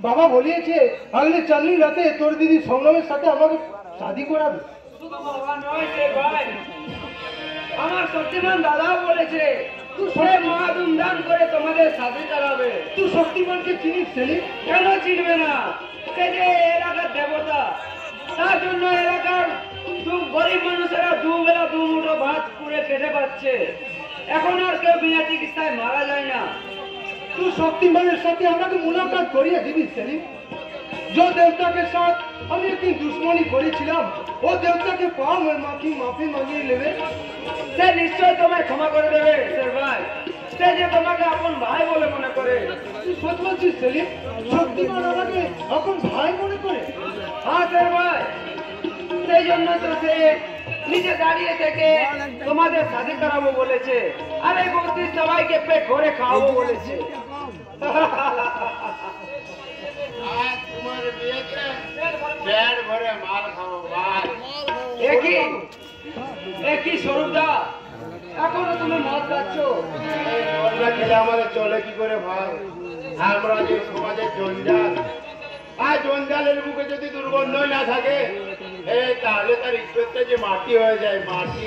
বাবা বলিয়েছে আগলে চাঁদনি রাতে তোর দিদি সংগ্রামের সাথে আমাকে শাদি করাবে। বাবা নয় সে ভাই, আমার শক্তিমান দাদা বলেছে তুই সে মহা ধুমধাম করে তোমাদের শাদি করাবে। তুই শক্তিমানকে চিনিস সেলিম? কেন চিনবে না? সে যে এলাকার দেবতা, তার জন্য এলাকার গরিব মানুষেরা দুবেলা দুমুঠো ভাত পুড়ে খেতে পাচ্ছে। এখন আর কেউ বিনা চিকিৎসায় মারা যায় না। तू शक्तिमाনের সাথে আমাকে মুলাকাত করিয়ে দিবি সেলিম। जो देवता के साथ हम एक दिन दुश्मनी করেছিলাম ও দেবতাকে পাও মাফি মাগিয়ে নেবে। সে নিশ্চয় তোমায় ক্ষমা করে দেবে স্যার ভাই। সে যে তোমাকে আপন ভাই বলে মনে করে। তুই সত্য বলছিস সেলিম? শক্তিমান আমাকে আপন ভাই মনে করে? হ্যাঁ স্যার ভাই, সেই জন্য তো সে নিজে দাঁড়িয়ে থেকে তোমাদের শাদি করাবো বলেছে, আর এই বস্তির সবাইকে পেট ভরে খাওয়াবো বলেছে। তোমার বিয়েতে পেট ভরে মাল খাবো মাল। একই স্বরূপদা, এখনো তুমি মদ খাচ্ছ? মদটা খেলে আমাদের চলে কি করে ভাই? আমরা যে সমাজের জঞ্জাল, আর জঞ্জালের বুকে যদি দুর্গন্ধ না থাকে তাহলে তার ইজ্জতটা যে মাটি হয়ে যায়, মাটি।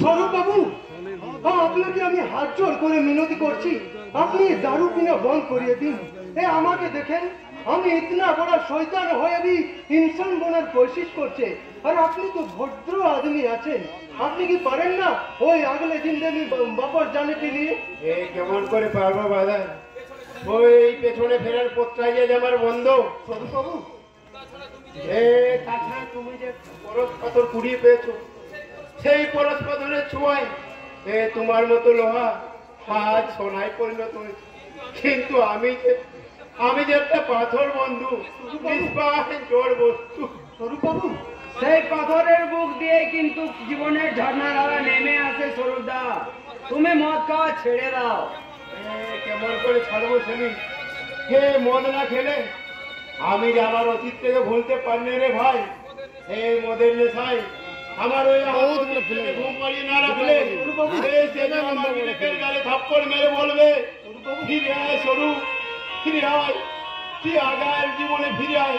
স্বরূপ বাবু, আপনাকে আমি হাত জোর করে মিনতি করছি, আপনি দারু কিনা বন্ধ করিয়ে দিন। আমাকে দেখেন, আমি ইতনা বড় শয়তান হয়ে भी इंसान বনার কোশিশ করছে, আর আপনি তো ভদ্র আদমি আছেন। আপনি কি পারেন না ওই আগলে জিন্দেগি বাপর জানে কে নিয়ে? কেমন করে পারবো বাধা? ওই পেছনে ফেরার পথটাই যে আমার বন্ধু। স্বরূপ বাবু, তাছাড়া তুমি যে পরশ পাথর কুড়িয়ে পেয়েছো, সেই পরশ পাথরের ছোঁয়ায় তোমার মতো লোহা আজ সোনায় পরিণত হয়েছে। কিন্তু আমি যে একটা পাথর বন্ধু, জোর বস্তু। স্বরূপ বাবু, সেই পাথরের বুক দিয়ে কিন্তু জীবনের ঝর্ণাধারা নেমে আসে স্বরূপদা। তুমি মদ খাওয়া ছেড়ে দাও। কেমন করে ছাড়বো সেলিম? মদ না খেলে আমি যে আমার অতীত থেকে ভুলতে পারলে রে ভাই। এই মদের নেশায় আমার ওই ঘুম পাড়িয়ে না রাখলে আমার বিবেকের গালে থাপ্পড় মেরে বলবে, ফিরে আয় স্বরূপ, ফিরে আয়, তুই আগার জীবনে ফিরে আয়।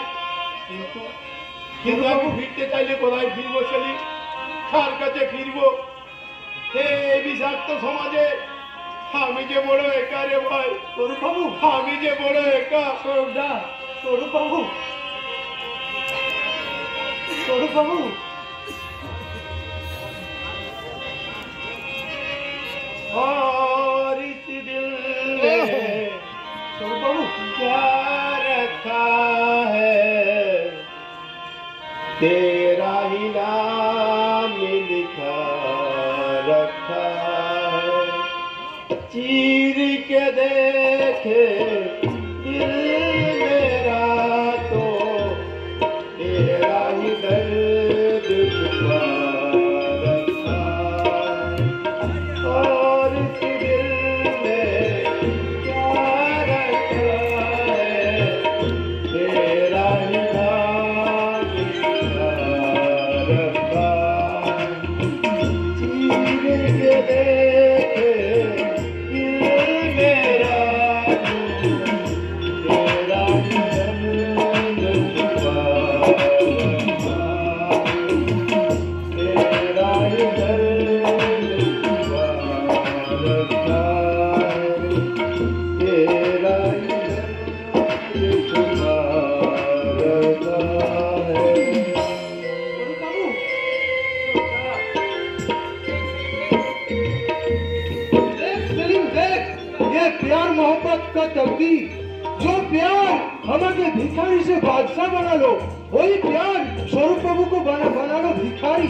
কিন্তু আমি ফিরতে চাইলে কোথায় ফিরবো সেলিম? কার কাছে ফিরবো? এই বিষাক্ত সমাজে আমি যে বড় একা রে ভাই। স্বরূপ বাবু, আমি যে বড় একা। স্বরূপদা, স্বরূপ বাবু, স্বরূপ বাবু, और इस दिल ने স্বরূপ বাবু, क्या रखा है, तेरा ही नाम लिखा रखा है। चीर के देखे दिल मेरा तो तेरा ही दर्द छुपा रखा है। और इस दिल में क्या रखा है, तेरा ही नाम लिखा रखा है। चीर के देखे जो प्यार हमारे भिखारी से बादशाह बना लो, वही प्यार स्वरूप बाबू को बना लो भिखारी।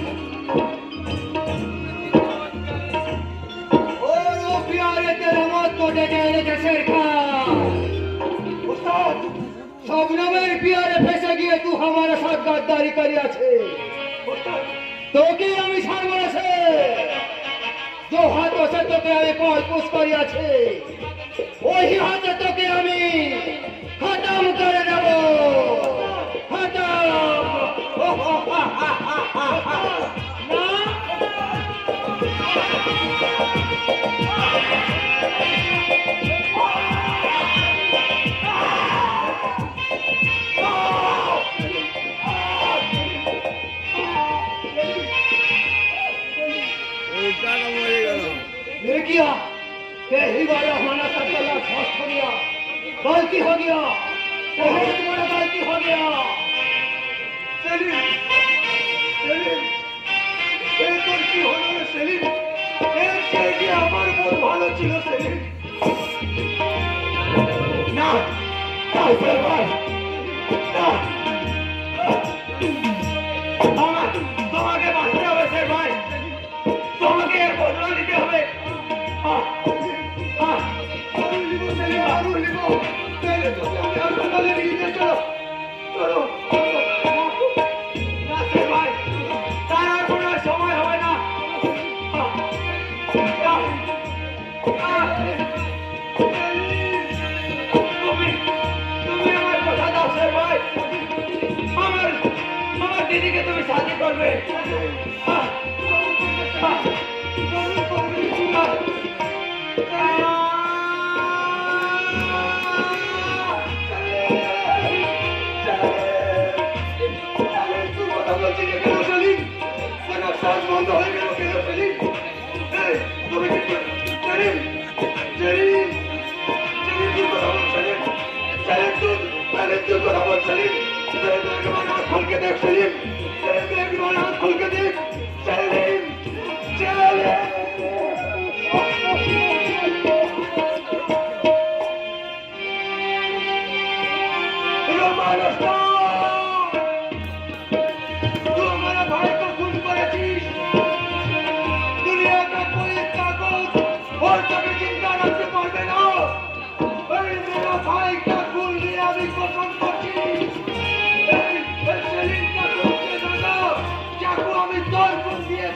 और वो प्यारे तेरे मौत को डटेले जैसे उस्ताद, सबनमेर प्यारे ফেসে গিয়ে তুই हमारे साथ गद्दारी करियाছে। তোকে আমি ছাড়বো না সে, जो हाथों से তোকে আমি কলপুস করিয়াছে, ওই হাতে তোকে আমি খতম করে দেব। খতম। यही बार हमारा सबका फर्स्ट हो गया, गलती हो गया, बहुत बड़ा गलती हो गया। সেলিম, সেলিম, এই তোর কি হলো রে সেলিম? এর চেয়ে কি আমার মন ভালো ছিল সেলিম? না, না, স্যার ভাই, না। তোমাকে বাঁচতে হবে স্যার ভাই, তোমাকে এর বদলা নিতে হবে। আরুল লিবো সেলিম, আরুল লিবো। তাহলে তোকে আমি হাসপাতালে নিয়ে যেতে চলো, চলো। না স্যার ভাই, তার আর কোনো সময় হবে না। তুমি আমার কথা দাও স্যার ভাই, আমার দিদিকে তুমি শাদি করবে। বন্ধ হয়ে গেল কেন সেলিম? তুমি সেলিম, সেলিম, সেলিম তুই কথা বল সেলিম, সেলিম তুই কথা বল সেলিম, সেলিম একবার হাত খুলকে দেখ সেলিম, সেলিম একবার হাত খুলকে দেখ সেলিম, সেলিম। तू हमारा भाई को खून करेছিস, दुनिया का कोई ताकत और कभी चिंता रखते पारবে না। अरे मेरा भाई का खून लिए আমি कसम করছি, এই সেলিম का खून के दादा चाकू আমি তোর खून দিয়ে